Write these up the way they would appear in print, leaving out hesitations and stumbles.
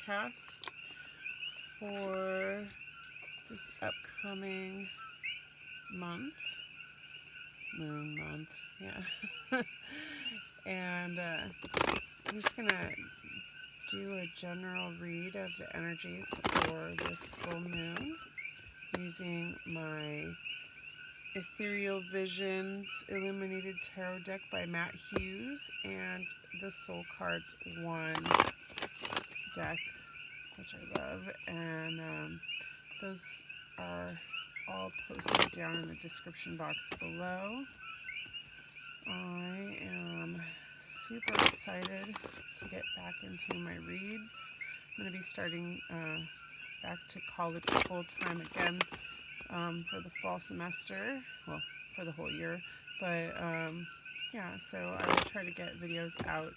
forecast for this upcoming moon month, yeah. And I'm just gonna do a general read of the energies for this full moon using my Ethereal Visions Illuminated Tarot deck by Matt Hughes and the Soul Cards 1 deck, which I love. And those are all posted down in the description box below. I am super excited to get back into my reads. I'm going to be starting back to college full time again for the fall semester, well, for the whole year. But yeah, so I will try to get videos out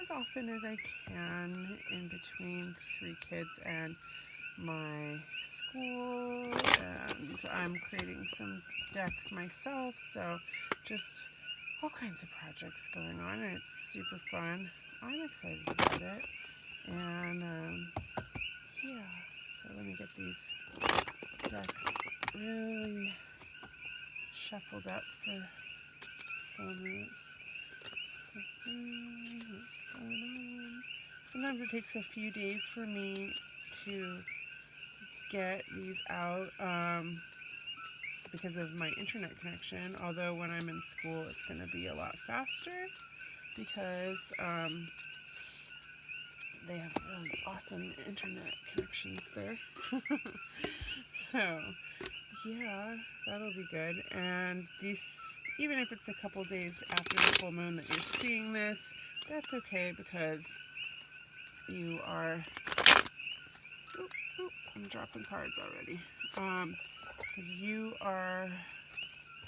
as often as I can in between 3 kids and my school, and I'm creating some decks myself, so just all kinds of projects going on, and it's super fun. I'm excited about it. And yeah, so let me get these decks really shuffled up for full moons. What's going on? Sometimes it takes a few days for me to get these out because of my internet connection, although when I'm in school it's going to be a lot faster because they have really awesome internet connections there. So yeah, that'll be good. And these, even if it's a couple days after the full moon that you're seeing this, that's okay, because you are I'm dropping cards already. Because you are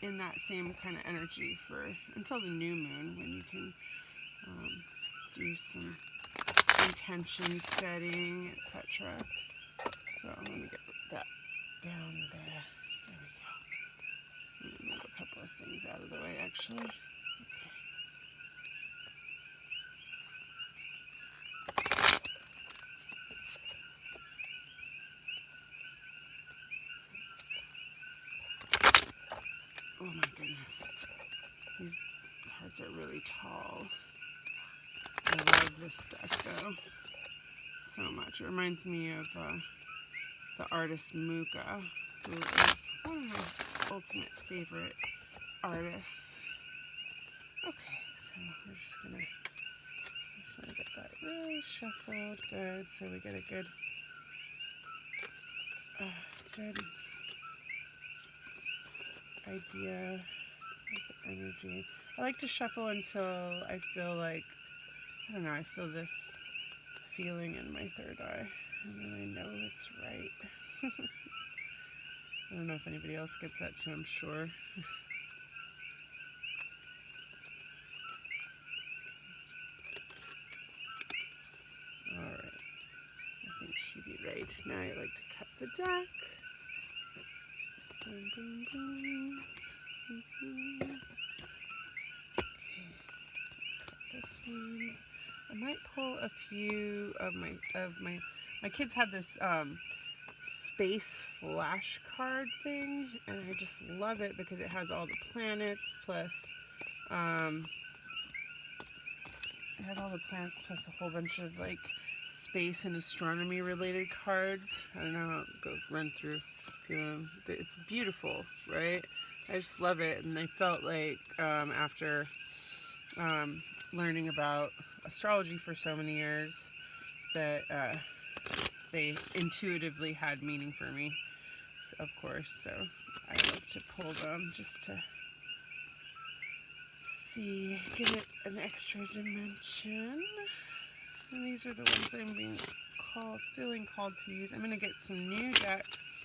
in that same kind of energy for until the new moon, when you can do some intention setting, etc. So let me get that down there. There we go. I'm gonna move a couple of things out of the way, actually. Okay. Oh my goodness. These cards are really tall. I love this deck though so much. It reminds me of the artist Muka, who is one of my ultimate favorite artists. Okay, so we're just gonna get that really shuffled. Good, so we get a good idea of the energy. I like to shuffle until I feel like, I don't know, I feel this feeling in my third eye, and then I know it's right. I don't know if anybody else gets that too, I'm sure. Alright, I think she'd be right. Now I like to cut the deck. Boom, boom, boom. Okay, cut this one. I might pull a few of my kids had this space flashcard thing, and I just love it because it has all the planets plus a whole bunch of like space and astronomy related cards. I don't know how it goes, run through. It's beautiful, right? I just love it, and I felt like after learning about astrology for so many years that they intuitively had meaning for me, so, of course, so I love to pull them just to see, give it an extra dimension. And these are the ones I'm feeling called to use. I'm going to get some new decks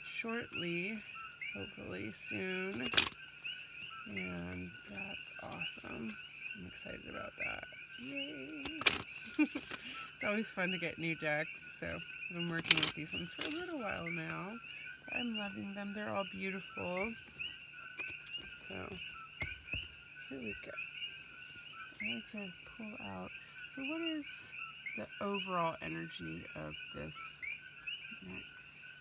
shortly, hopefully soon, and that's awesome. I'm excited about that. Yay! It's always fun to get new decks, so I've been working with these ones for a little while now. I'm loving them. They're all beautiful. So here we go. I like to pull out. So what is the overall energy of this next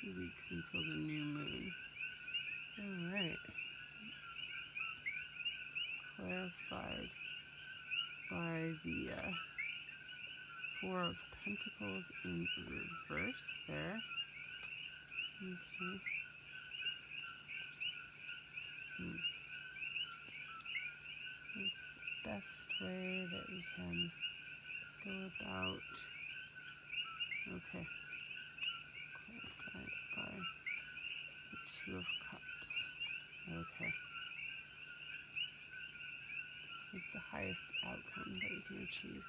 2 weeks until the new moon. All right. Clarified by the Four of Pentacles in reverse there. Okay. What's the best way that we can go about? Okay. Clarified by the Two of Cups. Okay. What's the highest outcome that we can achieve?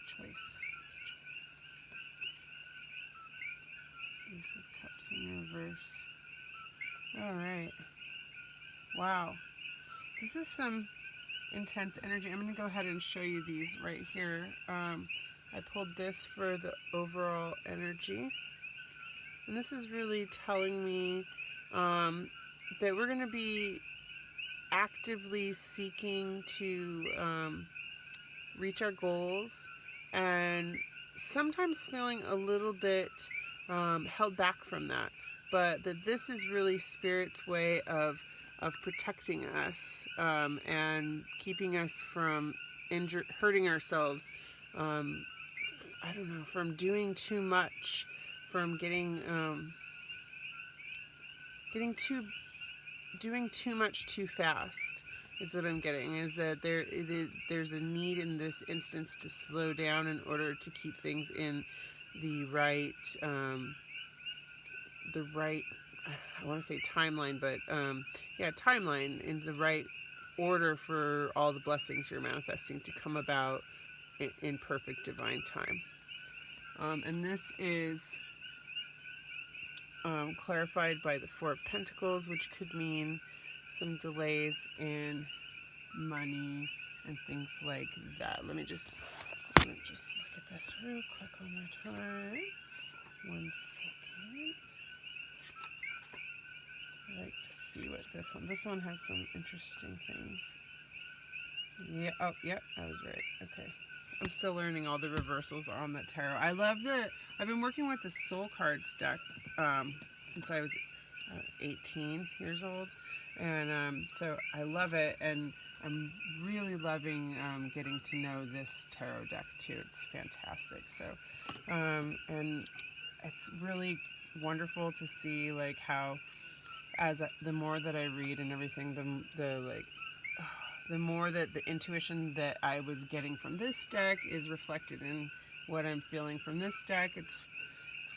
Choice. Ace of Cups in reverse. All right. Wow. This is some intense energy. I'm going to go ahead and show you these right here. I pulled this for the overall energy. And this is really telling me that we're going to be actively seeking to reach our goals, and sometimes feeling a little bit held back from that. But that this is really Spirit's way of protecting us and keeping us from hurting ourselves. I don't know, from doing too much, from doing too much too fast, is what I'm getting. Is that there's a need in this instance to slow down in order to keep things in the right I want to say timeline, but timeline, in the right order for all the blessings you're manifesting to come about in perfect divine time. And this is clarified by the Four of Pentacles, which could mean some delays in money and things like that. Let me just look at this real quick one more time. 1 second. I like to see what this one has some interesting things. Yeah, oh, yep, I was right. Okay. I'm still learning all the reversals on the tarot. I've been working with the Soul Cards deck since I was 18 years old. And so I love it, and I'm really loving getting to know this tarot deck too. It's fantastic. So, and it's really wonderful to see like how, the more that I read and everything, the more that the intuition that I was getting from this deck is reflected in what I'm feeling from this deck. It's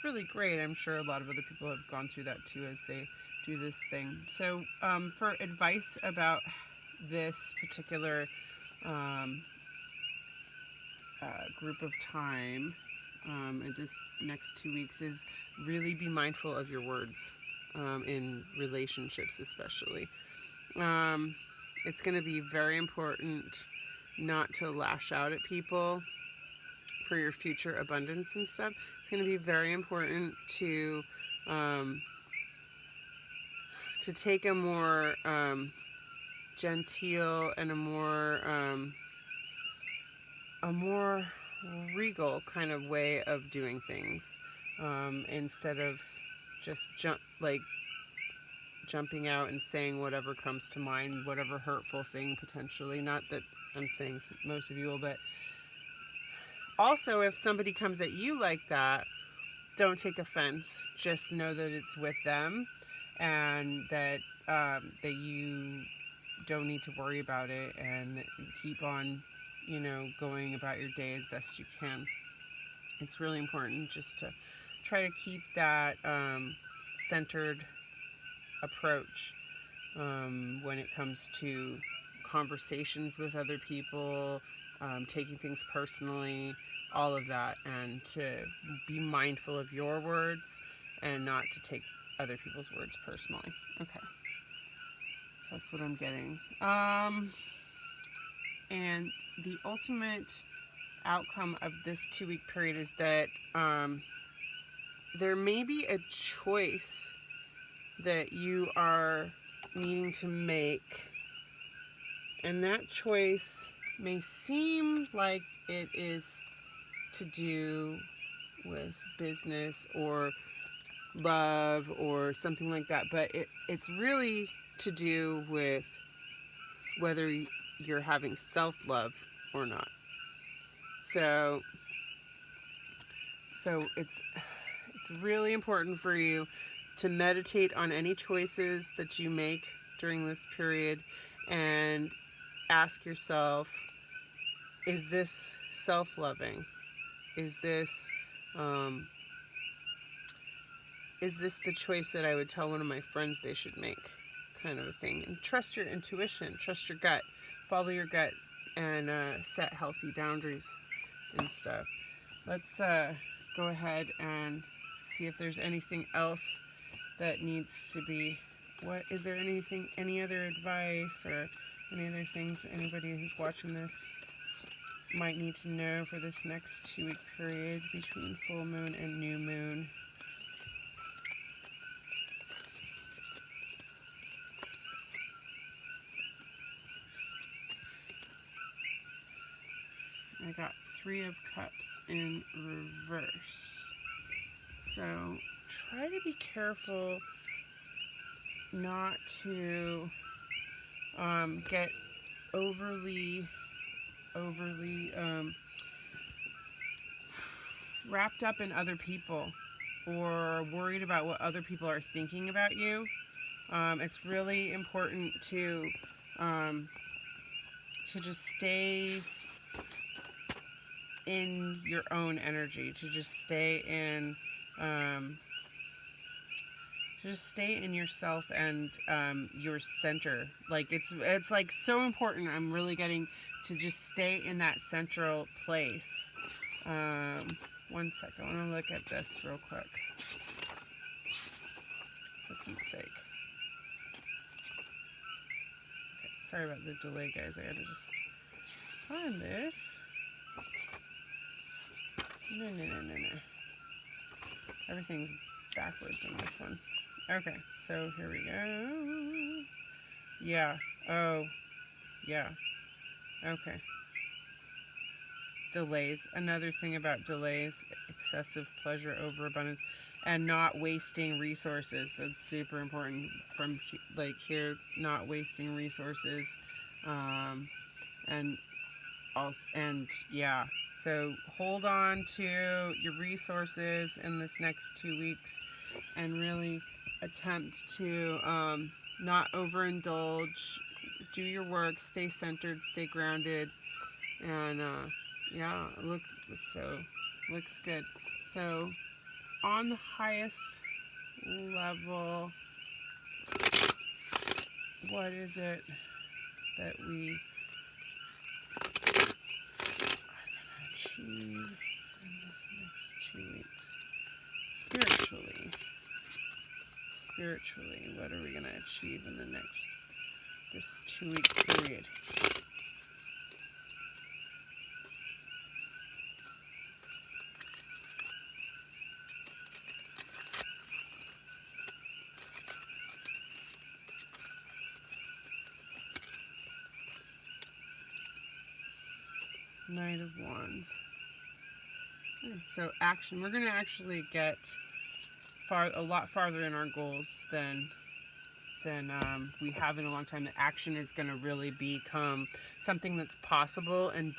really great. I'm sure a lot of other people have gone through that too as they do this thing. So for advice about this particular group of time in this next 2 weeks is really be mindful of your words in relationships especially. It's going to be very important not to lash out at people for your future abundance and stuff. It's going to be very important to take a more genteel and a more regal kind of way of doing things, instead of just jumping out and saying whatever comes to mind, whatever hurtful thing potentially. Not that I'm saying most of you will, but also if somebody comes at you like that, don't take offense. Just know that it's with them, and that that you don't need to worry about it, and keep on, going about your day as best you can. It's really important just to try to keep that centered approach when it comes to conversations with other people, taking things personally, all of that, and to be mindful of your words and not to take other people's words personally. Okay. So that's what I'm getting. And the ultimate outcome of this 2-week period is that there may be a choice that you are needing to make, and that choice may seem like it is to do with business or love or something like that, but it's really to do with whether you're having self-love or not. So it's really important for you to meditate on any choices that you make during this period and ask yourself, is this self-loving? Is this the choice that I would tell one of my friends they should make, kind of a thing? And trust your intuition, trust your gut, follow your gut, and set healthy boundaries and stuff. Let's go ahead and see if there's anything else that needs to be. What is there? Any other advice or any other things anybody who's watching this might need to know for this next 2-week period between full moon and new moon? I got 3 of Cups in reverse. So try to be careful not to get overly wrapped up in other people or worried about what other people are thinking about you. It's really important to just stay in your own energy, to just stay in yourself and your center. Like it's like so important. I'm really getting to just stay in that central place. 1 second, I want to look at this real quick, for Pete's sake. Okay, sorry about the delay, guys. I had to just find this. No. Everything's backwards on this one. Okay, so here we go. Yeah. Oh. Yeah. Okay. Delays. Another thing about delays, excessive pleasure, overabundance, and not wasting resources. That's super important. From like here, not wasting resources, and yeah. So hold on to your resources in this next 2 weeks, and really attempt to not overindulge. Do your work. Stay centered. Stay grounded. And yeah, looks good. So on the highest level, what is it that we achieve in this next 2 weeks? Spiritually, what are we going to achieve in this 2-week period? Knight of Wands. Okay, so action. We're going to actually get a lot farther in our goals than we have in a long time. The action is going to really become something that's possible and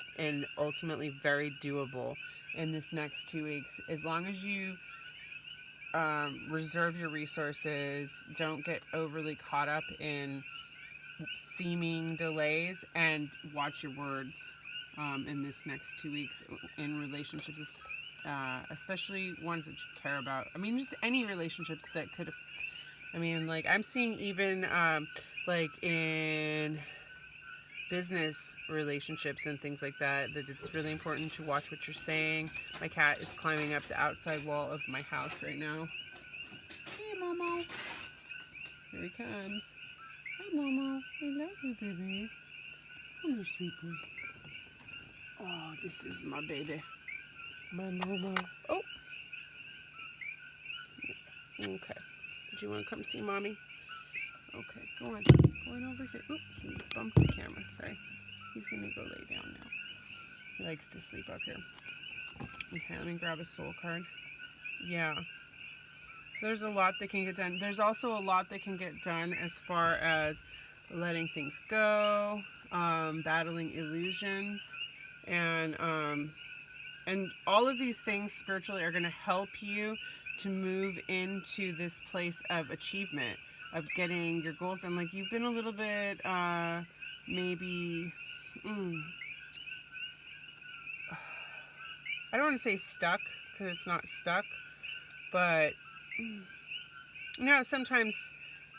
ultimately very doable in this next 2 weeks. As long as you reserve your resources, don't get overly caught up in seeming delays, and watch your words in this next 2 weeks in relationships, especially ones that you care about. I mean, just any relationships that could have, I mean, like I'm seeing even like in business relationships and things like that it's really important to watch what you're saying. My cat is climbing up the outside wall of my house right now. Hey, Momo. Here he comes. Hi, Momo. I love you, baby. Come here, sweet boy. Oh, this is my baby. My Momo. Oh. Okay. Did you want to come see Mommy? Okay, go on. Go on over here. Oop, he bumped the camera. Sorry. he's going to go lay down now. He likes to sleep up here. Okay, let me grab a soul card. Yeah. So there's a lot that can get done. There's also a lot that can get done as far as letting things go, battling illusions, and all of these things spiritually are going to help you to move into this place of achievement, of getting your goals done. Like, you've been a little bit, maybe, I don't want to say stuck, because it's not stuck, but sometimes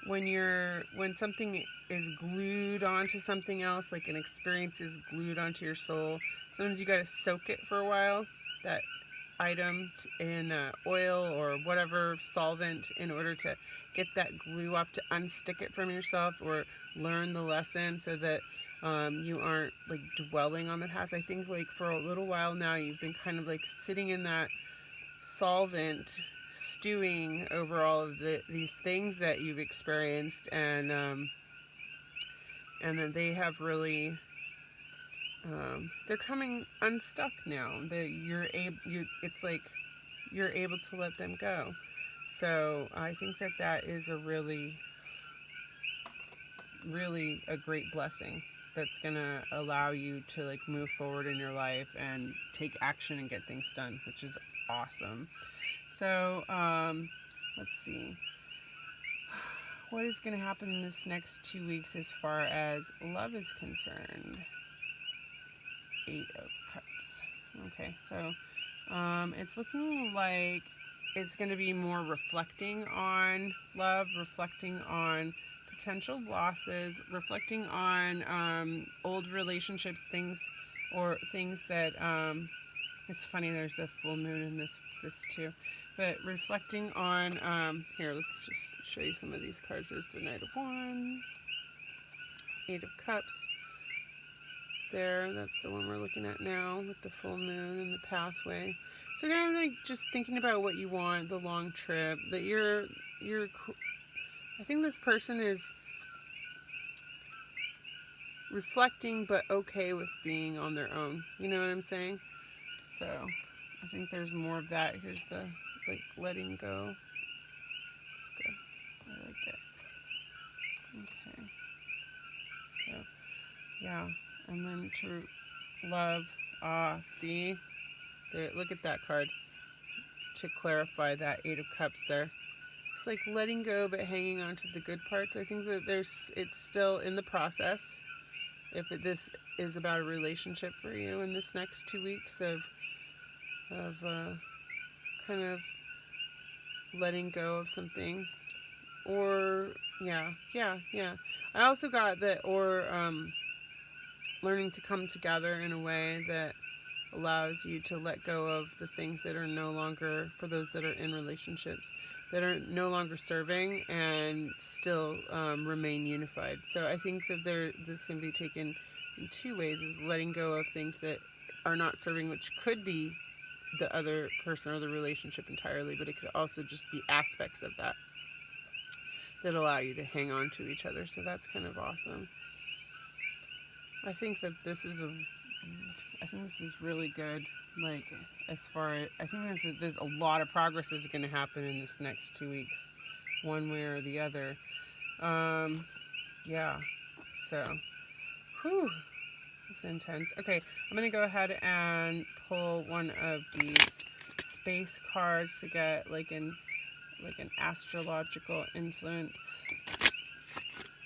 when something is glued onto something else, like an experience is glued onto your soul, sometimes you got to soak it for a while, that item, in oil or whatever solvent, in order to get that glue off, to unstick it from yourself or learn the lesson, so that you aren't like dwelling on the past. I think like for a little while now you've been kind of like sitting in that solvent, stewing over all of these things that you've experienced, and then they have really they're coming unstuck now. That it's like you're able to let them go. So I think that is a really, really a great blessing that's gonna allow you to like move forward in your life and take action and get things done, which is awesome. So let's see, what is going to happen in this next 2 weeks as far as love is concerned. 8 of Cups. Okay, so it's looking like it's going to be more reflecting on love, reflecting on potential losses, reflecting on old relationships, things that it's funny, there's a full moon in this too, but reflecting on here, let's just show you some of these cards. There's the Knight of Wands, 8 of Cups there, that's the one we're looking at now with the full moon and the pathway. So you're kind of like just thinking about what you want, the long trip, that you're I think this person is reflecting but okay with being on their own, you know what I'm saying? So I think there's more of that. Here's the like letting go. Let's go. I like it. Okay. So yeah, and then to love. See there. Look at that card to clarify that 8 of Cups there. It's like letting go but hanging on to the good parts. I think that it's still in the process. If this is about a relationship for you in this next 2 weeks of kind of letting go of something, or yeah. I also got that, or learning to come together in a way that allows you to let go of the things that are no longer, for those that are in relationships, that are no longer serving, and still remain unified. So I think that this can be taken in 2 ways, is letting go of things that are not serving, which could be the other person or the relationship entirely, but it could also just be aspects of that allow you to hang on to each other. So that's kind of awesome. I think that this is really good. Like, as far as, I think there's a lot of progress is going to happen in this next 2 weeks, one way or the other. Yeah. So, whew. It's intense. Okay, I'm going to go ahead and pull one of these space cards to get like an astrological influence.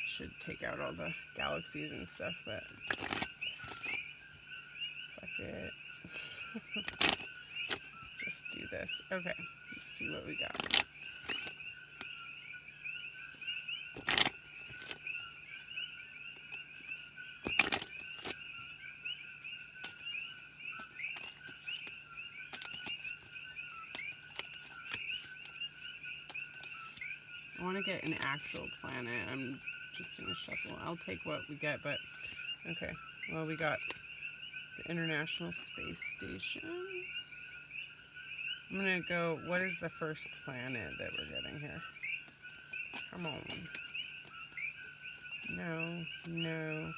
Should take out all the galaxies and stuff, but fuck it. Just do this. Okay, let's see what we got. I want to get an actual planet. I'm just going to shuffle. I'll take what we get, but okay. Well, we got the International Space Station. I'm going to go, what is the first planet that we're getting here? Come on. No.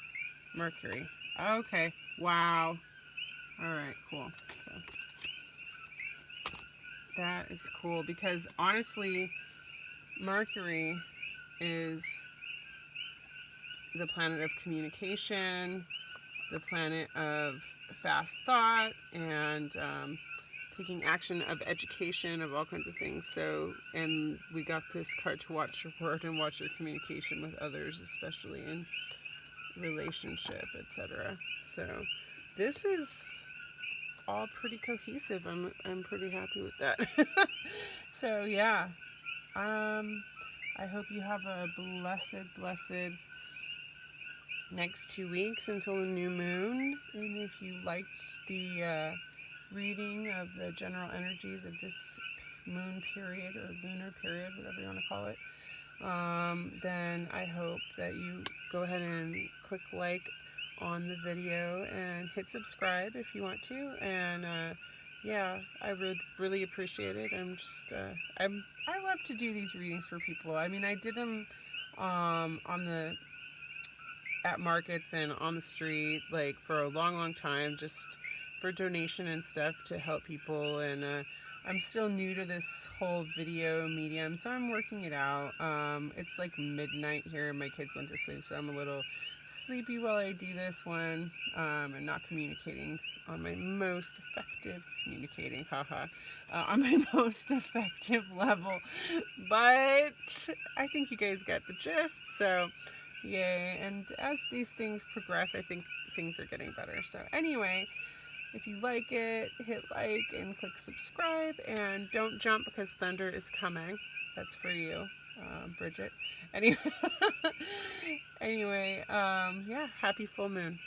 Mercury. Okay. Wow. All right, cool. So that is cool because honestly, Mercury is the planet of communication, the planet of fast thought, and taking action, of education, of all kinds of things. So, and we got this card to watch your word and watch your communication with others, especially in relationship, etc. So, this is all pretty cohesive. I'm pretty happy with that. So yeah, I hope you have a blessed next 2 weeks until the new moon. And if you liked the reading of the general energies of this moon period or lunar period, whatever you want to call it, then I hope that you go ahead and click like on the video and hit subscribe if you want to. And yeah, I would really appreciate it. I love to do these readings for people. I mean, I did them at markets and on the street, like for a long time, just for donation and stuff to help people. And I'm still new to this whole video medium, so I'm working it out. It's like midnight here and my kids went to sleep, so I'm a little sleepy while I do this one, and not communicating on my most effective on my most effective level. But I think you guys get the gist, so yay. And as these things progress, I think things are getting better. So anyway, if you like it, hit like and click subscribe, and don't jump because thunder is coming. That's for you, Bridget. Anyway, yeah, happy full moon.